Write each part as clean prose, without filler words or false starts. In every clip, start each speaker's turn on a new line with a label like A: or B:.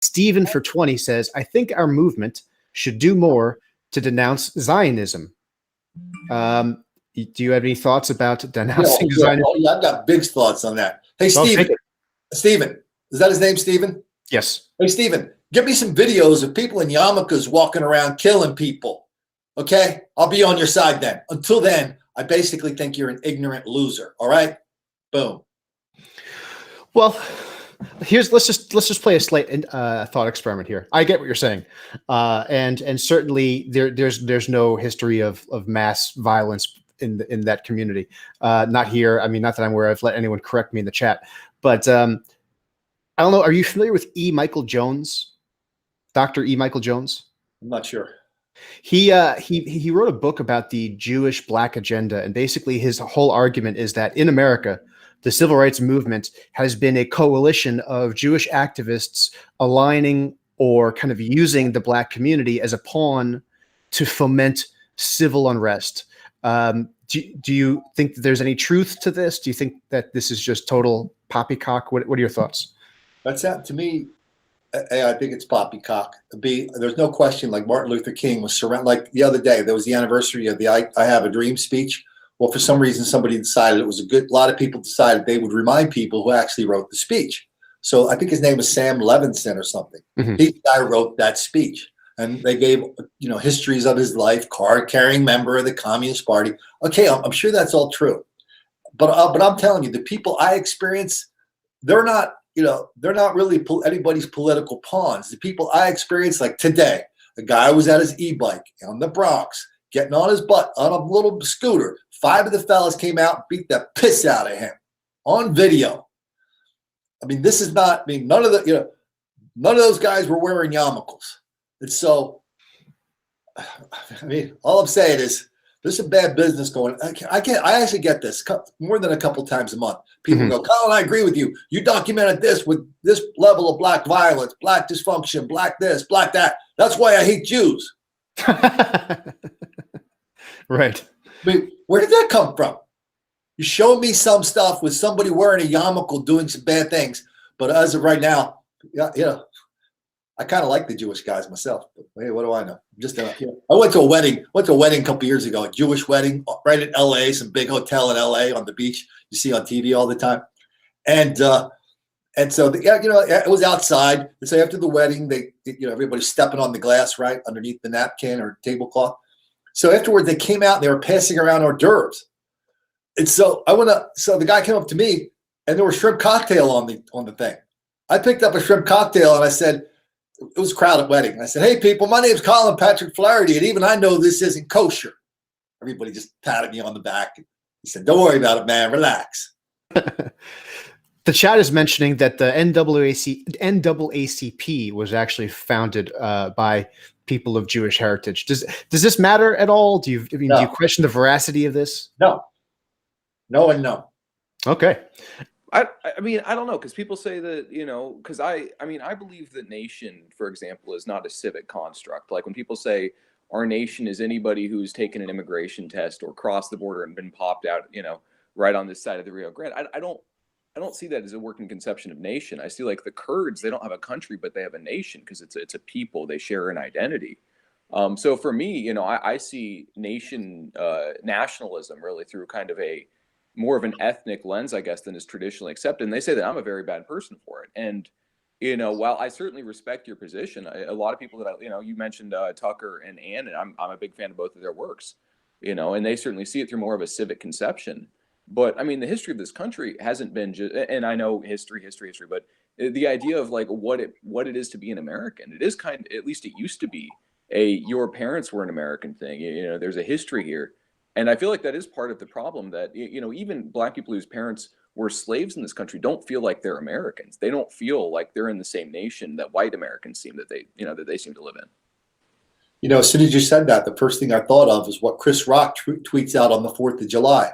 A: Steven for 20 says, I think our movement should do more to denounce Zionism. Do you have any thoughts about denouncing Zionism?
B: Oh, yeah, I've got big thoughts on that. Hey, Steven. Steven. Is that his name, Steven?
A: Yes.
B: Hey, Steven, give me some videos of people in yarmulkes walking around killing people. Okay? I'll be on your side then. Until then, I basically think you're an ignorant loser. All right? Boom.
A: Well, let's just play a slight thought experiment here. I get what you're saying, and certainly there's no history of mass violence in that community. Not here. I mean, not that I'm aware of. Let anyone correct me in the chat, but I don't know. Are you familiar with E. Michael Jones, Dr. E. Michael Jones?
B: I'm not sure.
A: He wrote a book about the Jewish Black agenda, and basically his whole argument is that in America, the civil rights movement has been a coalition of Jewish activists aligning or kind of using the Black community as a pawn to foment civil unrest. Do you think that there's any truth to this? Do you think that this is just total poppycock? What are your thoughts?
B: That's that to me. I think it's poppycock. There's no question. Like Martin Luther King was surrounded. Like the other day, there was the anniversary of the "I Have a Dream" speech. Well, for some reason, somebody decided it was a lot of people decided they would remind people who actually wrote the speech. So I think his name was Sam Levinson or something. Mm-hmm. He wrote that speech, and they gave histories of his life. Card-carrying member of the Communist Party. Okay, I'm sure that's all true, but I'm telling you, the people I experience, they're not really anybody's political pawns. The people I experience, like today, a guy was at his e-bike on the Bronx, getting on his butt on a little scooter. 5 of the fellas came out and beat the piss out of him on video. I mean, this is not. I mean, none of those guys were wearing yarmulkes. And so, I mean, all I'm saying is there's some bad business going. I actually get this more than a couple times a month. People go, Colin, I agree with you. You documented this with this level of Black violence, Black dysfunction, Black this, Black that. That's why I hate Jews.
A: Right.
B: I mean, where did that come from? You showed me some stuff with somebody wearing a yarmulke doing some bad things, but as of right now, I kind of like the Jewish guys myself. But hey, what do I know? I went to a wedding. A couple years ago, a Jewish wedding right in L.A., some big hotel in L.A. on the beach. You see on TV all the time, and so it was outside. And so after the wedding, everybody's stepping on the glass right underneath the napkin or tablecloth. So afterwards, they came out and they were passing around hors d'oeuvres. And so so the guy came up to me and there was shrimp cocktail on the thing. I picked up a shrimp cocktail and I said, it was a crowded wedding. And I said, hey people, my name's Colin Patrick Flaherty, and even I know this isn't kosher. Everybody just patted me on the back. He said, don't worry about it, man, relax.
A: The chat is mentioning that the NAACP was actually founded by people of Jewish heritage. Does this matter at all? Do you question the veracity of this?
B: No. No and no.
A: Okay.
C: I mean, I don't know, because people say that, because I believe that nation, for example, is not a civic construct. Like when people say our nation is anybody who's taken an immigration test or crossed the border and been popped out, right on this side of the Rio Grande. I don't see that as a working conception of nation. I see like the Kurds, they don't have a country, but they have a nation because it's a people. They share an identity. So for me, I see nationalism really through kind of more of an ethnic lens, I guess, than is traditionally accepted. And they say that I'm a very bad person for it. And, while I certainly respect your position, a lot of people that you mentioned Tucker and Ann, and I'm a big fan of both of their works, and they certainly see it through more of a civic conception. But I mean, the history of this country hasn't been just, and I know history, but the idea of like what it is to be an American, it is kind of, at least it used to be your parents were an American thing. There's a history here. And I feel like that is part of the problem that, even Black people whose parents were slaves in this country don't feel like they're Americans. They don't feel like they're in the same nation that white Americans seem that they seem to live in.
B: As soon as you said that, the first thing I thought of is what Chris Rock tweets out on the 4th of July.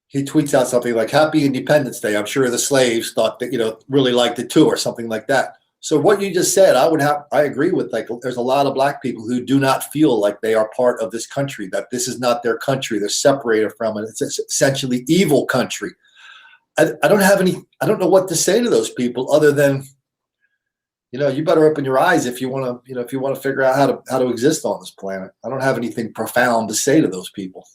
B: He tweets out something like Happy Independence Day. I'm sure the slaves thought that, really liked it too, or something like that. So what you just said, I agree with. Like, there's a lot of Black people who do not feel like they are part of this country, that this is not their country. They're separated from it. It's essentially evil country. I don't know what to say to those people other than you better open your eyes if you want to, if you want to figure out how to exist on this planet. I don't have anything profound to say to those people.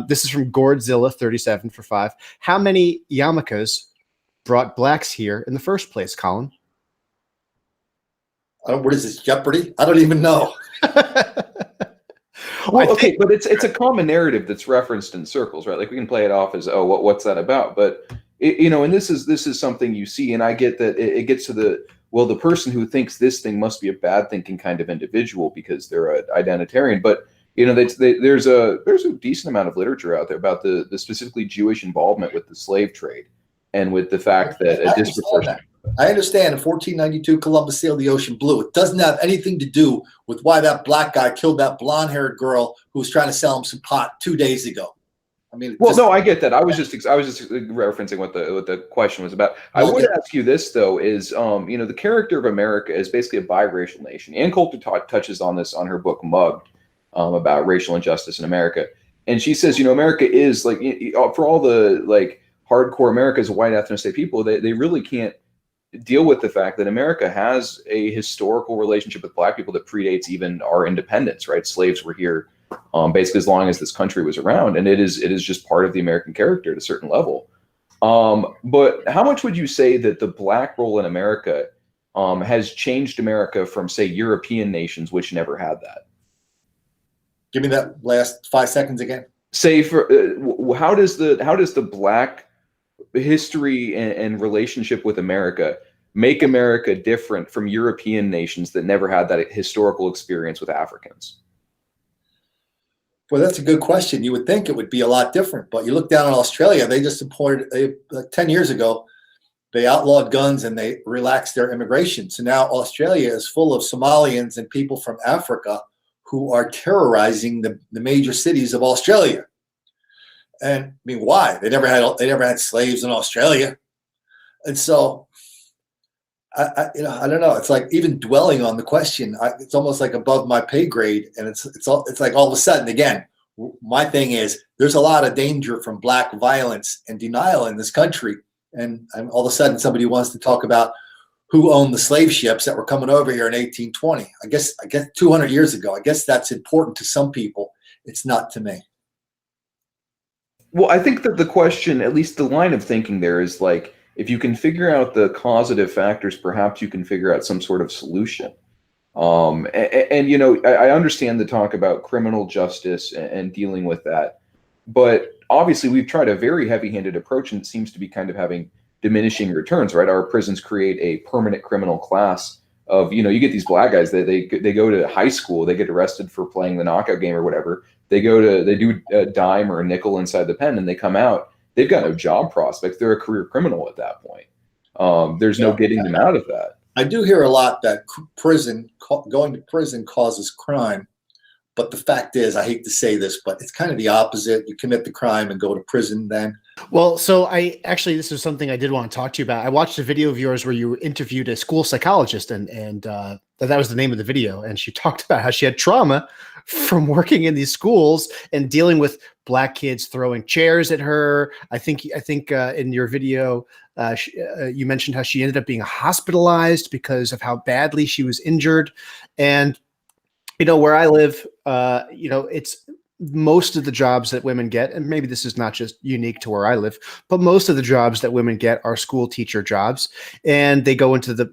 A: This is from Gordzilla 37 for 5. How many yarmulkes brought blacks here in the first place, Colin?
B: What is this, Jeopardy? I don't even know.
C: Well, okay, but it's a common narrative that's referenced in circles, right? Like we can play it off as, oh, what's that about? But and this is something you see, and I get that it gets to the person who thinks this thing must be a bad thinking kind of individual because they're an identitarian. But there's a decent amount of literature out there about the specifically Jewish involvement with the slave trade and with the fact that a disproportionate.
B: I understand in 1492 Columbus sailed the ocean blue. It doesn't have anything to do with why that black guy killed that blonde-haired girl who was trying to sell him some pot 2 days ago. I mean,
C: no, I get that. I was just referencing what the question was about. I would ask you this though: is the character of America is basically a biracial nation. Ann Coulter touches on this on her book Mugged, about racial injustice in America, and she says America is like for all the like hardcore America's white ethnicity people, they really can't deal with the fact that America has a historical relationship with black people that predates even our independence, right? Slaves were here basically as long as this country was around, and it is just part of the American character at a certain level. But how much would you say that the black role in America has changed America from, say, European nations which never had that?
B: Give me that last 5 seconds again.
C: Say for how does the black history and relationship with America make America different from European nations that never had that historical experience with Africans?
B: Well, that's a good question. You would think it would be a lot different, but you look down in Australia, they just supported 10 years ago, they outlawed guns and they relaxed their immigration. So now Australia is full of Somalians and people from Africa who are terrorizing the major cities of Australia. And I mean, why? They never had slaves in Australia. And so I don't know. It's like even dwelling on the question, it's almost like above my pay grade. And it's like all of a sudden, again, my thing is there's a lot of danger from black violence and denial in this country. And all of a sudden somebody wants to talk about who owned the slave ships that were coming over here in 1820. I guess 200 years ago. I guess that's important to some people. It's not to me.
C: Well, I think that the question, at least the line of thinking there is like, if you can figure out the causative factors, perhaps you can figure out some sort of solution. I understand the talk about criminal justice and dealing with that, but obviously we've tried a very heavy-handed approach and it seems to be kind of having diminishing returns, right? Our prisons create a permanent criminal class of, you get these black guys that they go to high school, they get arrested for playing the knockout game or whatever. They do a dime or a nickel inside the pen and they come out. They've got no job prospects. They're a career criminal at that point. There's no getting them out of that.
B: I do hear a lot that going to prison causes crime. But the fact is, I hate to say this, but it's kind of the opposite. You commit the crime and go to prison then.
A: Well, so this is something I did want to talk to you about. I watched a video of yours where you interviewed a school psychologist and that was the name of the video. And she talked about how she had trauma from working in these schools and dealing with black kids throwing chairs at her. I think in your video, you mentioned how she ended up being hospitalized because of how badly she was injured. And where I live, it's most of the jobs that women get, and maybe this is not just unique to where I live, but most of the jobs that women get are school teacher jobs, and they go into the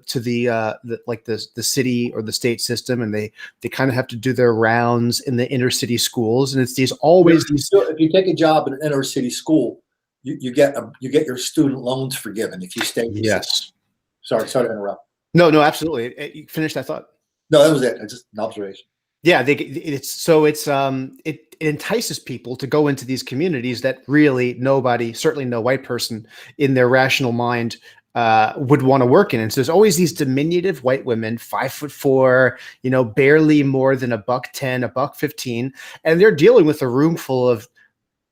A: city or the state system, and they kind of have to do their rounds in the inner city schools, and it's these.
B: If you take a job in an inner city school, you get your student loans forgiven if you stay.
A: Yes.
B: Sorry to interrupt.
A: No, absolutely. You finished that thought.
B: No, that was it. It's just an observation.
A: Yeah, it entices people to go into these communities that really nobody, certainly no white person in their rational mind would want to work in. And so there's always these diminutive white women, 5'4", barely more than $110, $115, and they're dealing with a room full of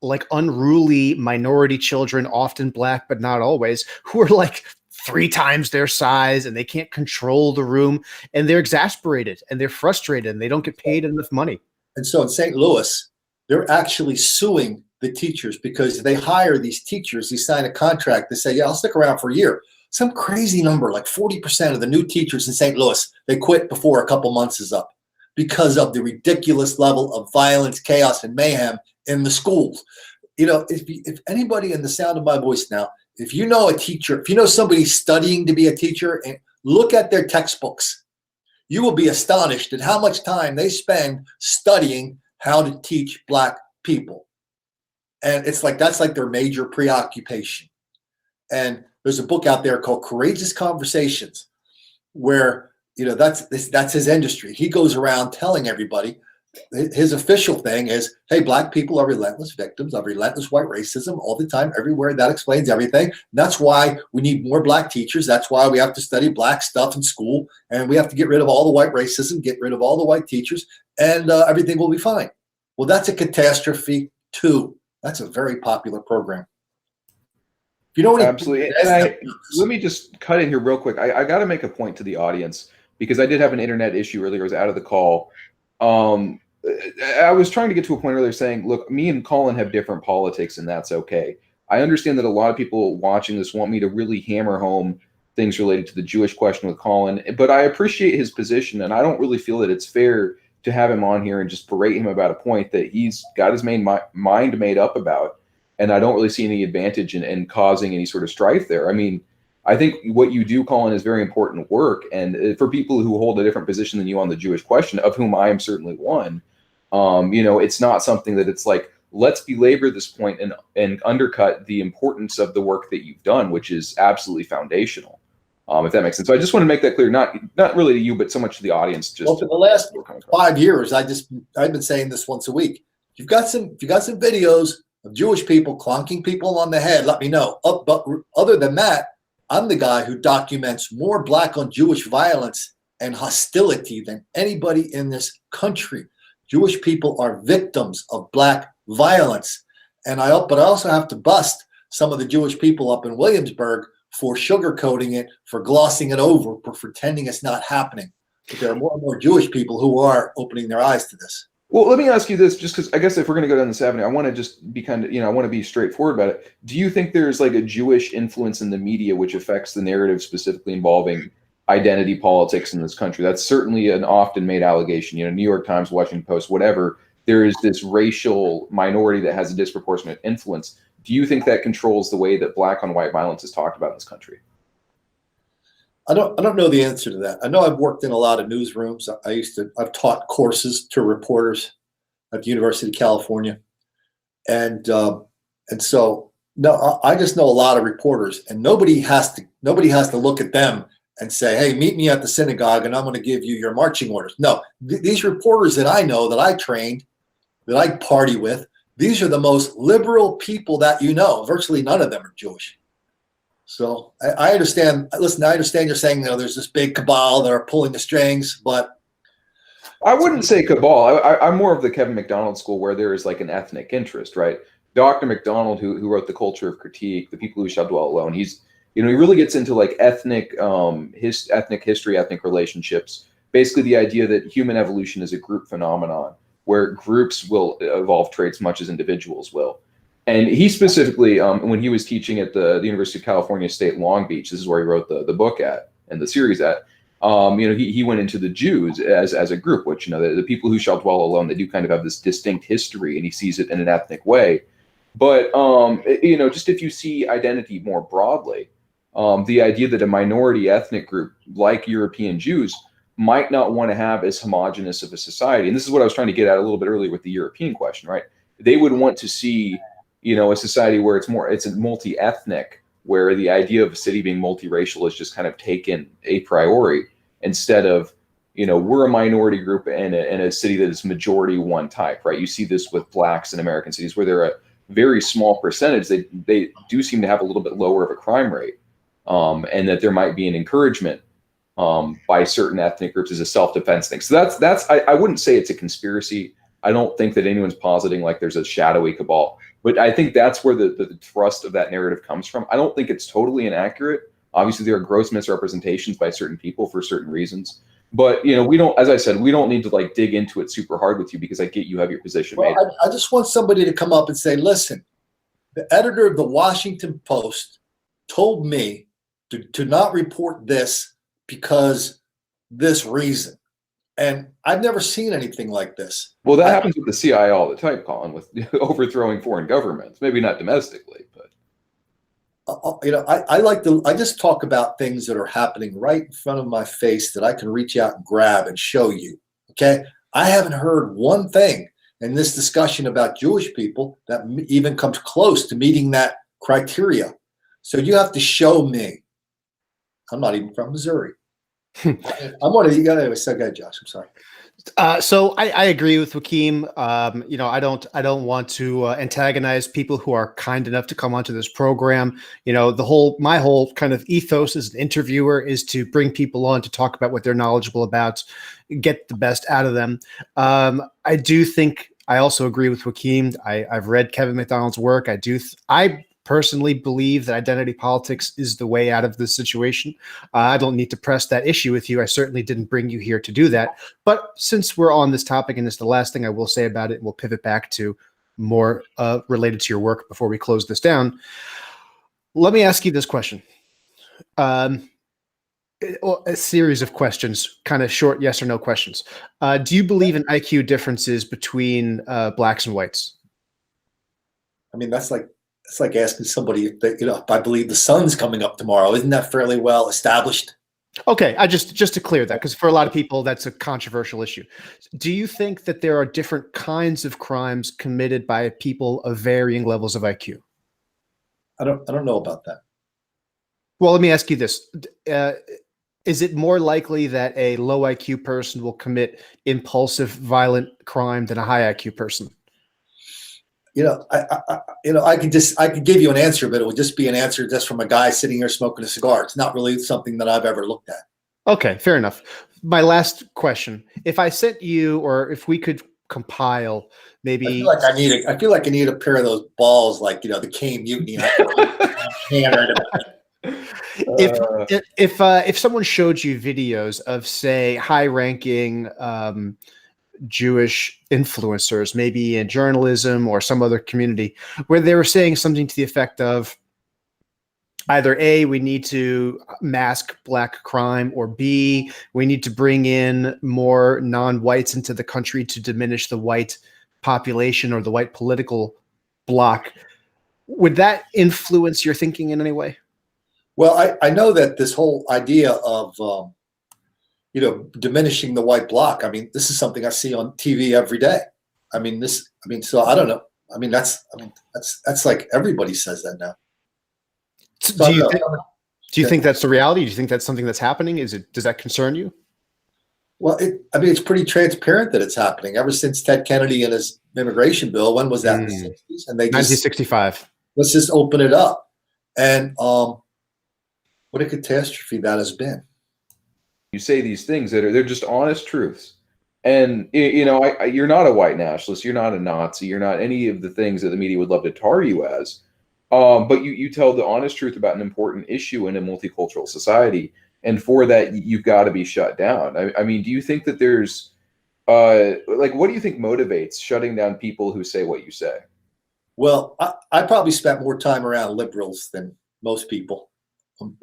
A: like unruly minority children, often black, but not always, who are like 3 times their size, and they can't control the room, and they're exasperated and they're frustrated and they don't get paid enough money.
B: And so in St. Louis, they're actually suing the teachers because they hire these teachers. They sign a contract. They say, yeah, I'll stick around for a year, some crazy number, like 40% of the new teachers in St. Louis, they quit before a couple months is up because of the ridiculous level of violence, chaos, and mayhem in the schools. You know, if anybody in the sound of my voice now, if you know a teacher, if you know somebody studying to be a teacher, and look at their textbooks, you will be astonished at how much time they spend studying how to teach Black people. And it's like, that's like their major preoccupation. And there's a book out there called Courageous Conversations, where, you know, that's his industry. He goes around telling everybody, his official thing is, hey, Black people are relentless victims of relentless white racism all the time, everywhere. That explains everything. That's why we need more Black teachers. That's why we have to study Black stuff in school. And we have to get rid of all the white racism, get rid of all the white teachers, and everything will be fine. Well, that's a catastrophe too. That's a very popular program. If you know what
D: absolutely. And let me just cut in here real quick. I got to make a point to the audience, because I did have an internet issue earlier. I was out of the call. I was trying to get to a point earlier saying, look, me and Colin have different politics, and that's okay. I understand that a lot of people watching this want me to really hammer home things related to the Jewish question with Colin, but I appreciate his position, and I don't really feel that it's fair to have him on here and just berate him about a point that he's got his mind made up about, and I don't really see any advantage in causing any sort of strife there. I mean, I think what you do, Colin, is very important work, and for people who hold a different position than you on the Jewish question, of whom I am certainly one, you know, it's not something that it's like, let's belabor this point and undercut the importance of the work that you've done, which is absolutely foundational. If that makes sense. So I just want to make that clear, not really to you, but so much to the audience. Just
B: well, for the last 5 years, I've been saying this once a week. If you've got some videos of Jewish people clonking people on the head, let me know. But other than that, I'm the guy who documents more Black on Jewish violence and hostility than anybody in this country. Jewish people are victims of Black violence, but I also have to bust some of the Jewish people up in Williamsburg for sugarcoating it, for glossing it over, for pretending it's not happening. But there are more and more Jewish people who are opening their eyes to this.
D: Well, let me ask you this, just because I guess if we're going to go down this avenue, I want to just be kind of, I want to be straightforward about it. Do you think there's like a Jewish influence in the media which affects the narrative specifically involving identity politics in this country? That's certainly an often made allegation. New York Times, Washington Post, whatever. There is this racial minority that has a disproportionate influence. Do you think that controls the way that Black on white violence is talked about in this country?
B: I don't know the answer to that. I know I've worked in a lot of newsrooms. I've taught courses to reporters at the University of California. And so, no, I just know a lot of reporters, and nobody has to look at them and say, hey, meet me at the synagogue and I'm going to give you your marching orders. No, these reporters that I know, that I trained, that I party with, these are the most liberal people that you know. Virtually none of them are Jewish. So I understand. Listen, I understand you're saying, there's this big cabal that are pulling the strings, but
D: I wouldn't say cabal. I'm more of the Kevin McDonald school, where there is like an ethnic interest, right? Dr. McDonald, who wrote The Culture of Critique, The People Who Shall Dwell Alone, he really gets into like ethnic history, ethnic relationships. Basically, the idea that human evolution is a group phenomenon, where groups will evolve traits much as individuals will. And he specifically, when he was teaching at the University of California State Long Beach, this is where he wrote the book at and the series at. He went into the Jews as a group, which the people who shall dwell alone, they do kind of have this distinct history, and he sees it in an ethnic way. But just if you see identity more broadly, the idea that a minority ethnic group like European Jews might not want to have as homogenous of a society, and this is what I was trying to get at a little bit earlier with the European question, right? They would want to see a society where it's a multi-ethnic, where the idea of a city being multiracial is just kind of taken a priori, instead of, we're a minority group in a city that is majority one type, right? You see this with Blacks in American cities, where they're a very small percentage. They do seem to have a little bit lower of a crime rate, and that there might be an encouragement by certain ethnic groups as a self-defense thing. So I wouldn't say it's a conspiracy. I don't think that anyone's positing like there's a shadowy cabal. But I think that's where the thrust of that narrative comes from. I don't think it's totally inaccurate. Obviously, there are gross misrepresentations by certain people for certain reasons. But, we don't, as I said, we don't need to like dig into it super hard with you, because I get you have your position made.
B: I just want somebody to come up and say, listen, the editor of the Washington Post told me to not report this because this reason. And I've never seen anything like this.
D: Well, that happens with the CIA all the time, Colin, with overthrowing foreign governments. Maybe not domestically, but
B: I just talk about things that are happening right in front of my face that I can reach out and grab and show you. Okay, I haven't heard one thing in this discussion about Jewish people that even comes close to meeting that criteria. So you have to show me. I'm not even from Missouri. I'm one of you. Anyway, so go ahead, Josh. I'm sorry.
A: So I agree with Joaquim. I don't want to antagonize people who are kind enough to come onto this program. My whole kind of ethos as an interviewer is to bring people on to talk about what they're knowledgeable about, get the best out of them. I do think I also agree with Joaquim. I've read Kevin McDonald's work. I personally believe that identity politics is the way out of this situation. I don't need to press that issue with you. I certainly didn't bring you here to do that. But since we're on this topic, and it's the last thing I will say about it, we'll pivot back to more related to your work before we close this down. Let me ask you this question. A series of questions, kind of short yes or no questions. Do you believe in IQ differences between blacks and whites?
B: I mean, it's like asking somebody if I believe the sun's coming up tomorrow. Isn't that fairly well established?
A: Okay, just to clear that, because for a lot of people that's a controversial issue. Do you think that there are different kinds of crimes committed by people of varying levels of IQ?
B: I don't know about that.
A: Well, let me ask you this. Is it more likely that a low IQ person will commit impulsive, violent crime than a high IQ person?
B: I could give you an answer, but it would just be an answer just from a guy sitting here smoking a cigar. It's not really something that I've ever looked at.
A: Okay, fair enough. My last question: if I sent you, or if we could compile, maybe
B: I feel like I need a pair of those balls, like the Kane Mutiny.
A: If someone showed you videos of, say, high-ranking Jewish influencers, maybe in journalism or some other community, where they were saying something to the effect of either A, we need to mask black crime, or B, we need to bring in more non-whites into the country to diminish the white population or the white political bloc, would that influence your thinking in any way?
B: Well, I know that this whole idea of diminishing the white bloc. I mean, this is something I see on TV every day. So I don't know. That's like everybody says that now. So
A: do you think that's the reality? Do you think that's something that's happening? Does that concern you?
B: Well, it's pretty transparent that it's happening ever since Ted Kennedy and his immigration bill. When was that? In the 60s? And
A: 1965.
B: Let's just open it up. And what a catastrophe that has been.
D: You say these things they're just honest truths, and you're not a white nationalist, you're not a Nazi, you're not any of the things that the media would love to tar you as, but you tell the honest truth about an important issue in a multicultural society, and for that you've got to be shut down. I mean, do you think that there's what do you think motivates shutting down people who say what you say?
B: Well, I probably spent more time around liberals than most people.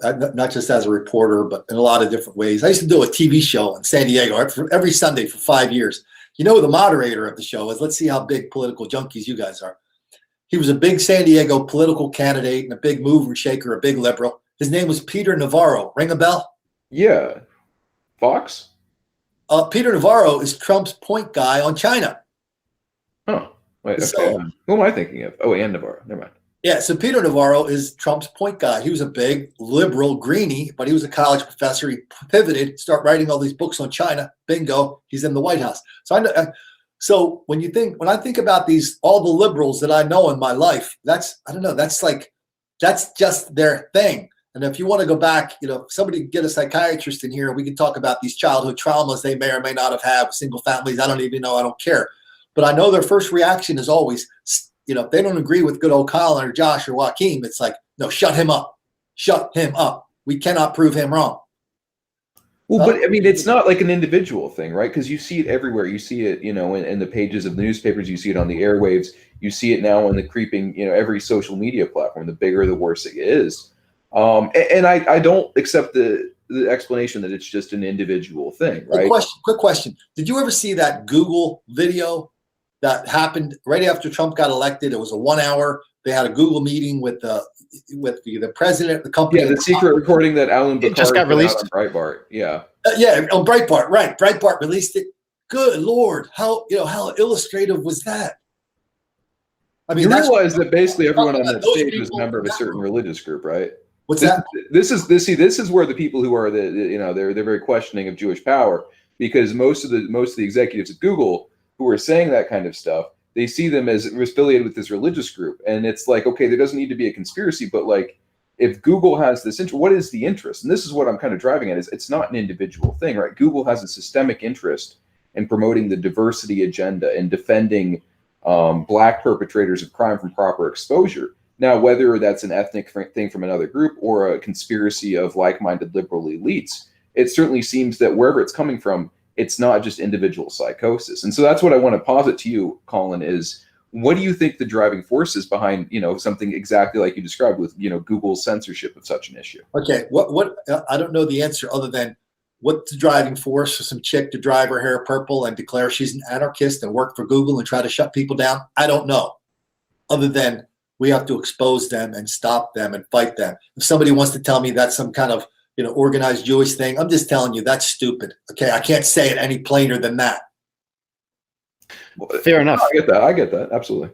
B: Not just as a reporter, but in a lot of different ways. I used to do a TV show in San Diego every Sunday for 5 years. You know who the moderator of the show is? Let's see how big political junkies you guys are. He was a big San Diego political candidate and a big mover and shaker, a big liberal. His name was Peter Navarro. Ring a bell?
D: Yeah. Fox?
B: Peter Navarro is Trump's point guy on China.
D: Oh, wait, okay. So, who am I thinking of? Oh, and Navarro. Never mind.
B: Yeah, so Peter Navarro is Trump's point guy. He was a big liberal greenie, but he was a college professor. He pivoted, started writing all these books on China. Bingo, he's in the White House. So when I think about all the liberals that I know in my life, that's just their thing. And if you want to go back, somebody get a psychiatrist in here, we can talk about these childhood traumas they may or may not have had with single families. I don't even know. I don't care. But I know their first reaction is always, if they don't agree with good old Colin or Josh or Joaquim, it's like, no, shut him up. Shut him up. We cannot prove him wrong.
D: Well, but I mean, it's not like an individual thing, right? Because you see it everywhere. You see it, in the pages of the newspapers. You see it on the airwaves. You see it now in the creeping, every social media platform. The bigger, the worse it is. And I don't accept the explanation that it's just an individual thing, right?
B: Quick question. Did you ever see that Google video that happened right after Trump got elected? It was a 1 hour. They had a Google meeting with the president of the company.
D: Yeah, the secret recording that Alan
A: It just got released
D: on Breitbart. Yeah.
B: Yeah, on Breitbart, right. Breitbart released it. Good Lord. How illustrative was that? I mean,
D: You realize that basically everyone on that stage was a member of a certain
B: religion.
D: religious group, right?
B: What's that?
D: This is where the people who are they're very questioning of Jewish power, because most of the executives at Google who are saying that kind of stuff, they see them as affiliated with this religious group, and it's like, okay, there doesn't need to be a conspiracy, but like, if Google has this interest, what is the interest? And this is what I'm kind of driving at: is it's not an individual thing, right? Google has a systemic interest in promoting the diversity agenda and defending Black perpetrators of crime from proper exposure. Now, whether that's an ethnic thing from another group or a conspiracy of like-minded liberal elites, it certainly seems that wherever it's coming from, it's not just individual psychosis. And so that's what I want to posit to you, Colin, is what do you think the driving force is behind, something exactly like you described with, Google's censorship of such an issue?
B: Okay, what I don't know the answer other than what's the driving force for some chick to dye her hair purple and declare she's an anarchist and work for Google and try to shut people down? I don't know. Other than we have to expose them and stop them and fight them. If somebody wants to tell me that's some kind of organized Jewish thing, I'm just telling you that's stupid. Okay, I can't say it any plainer than that.
A: Fair enough.
D: I get that. Absolutely.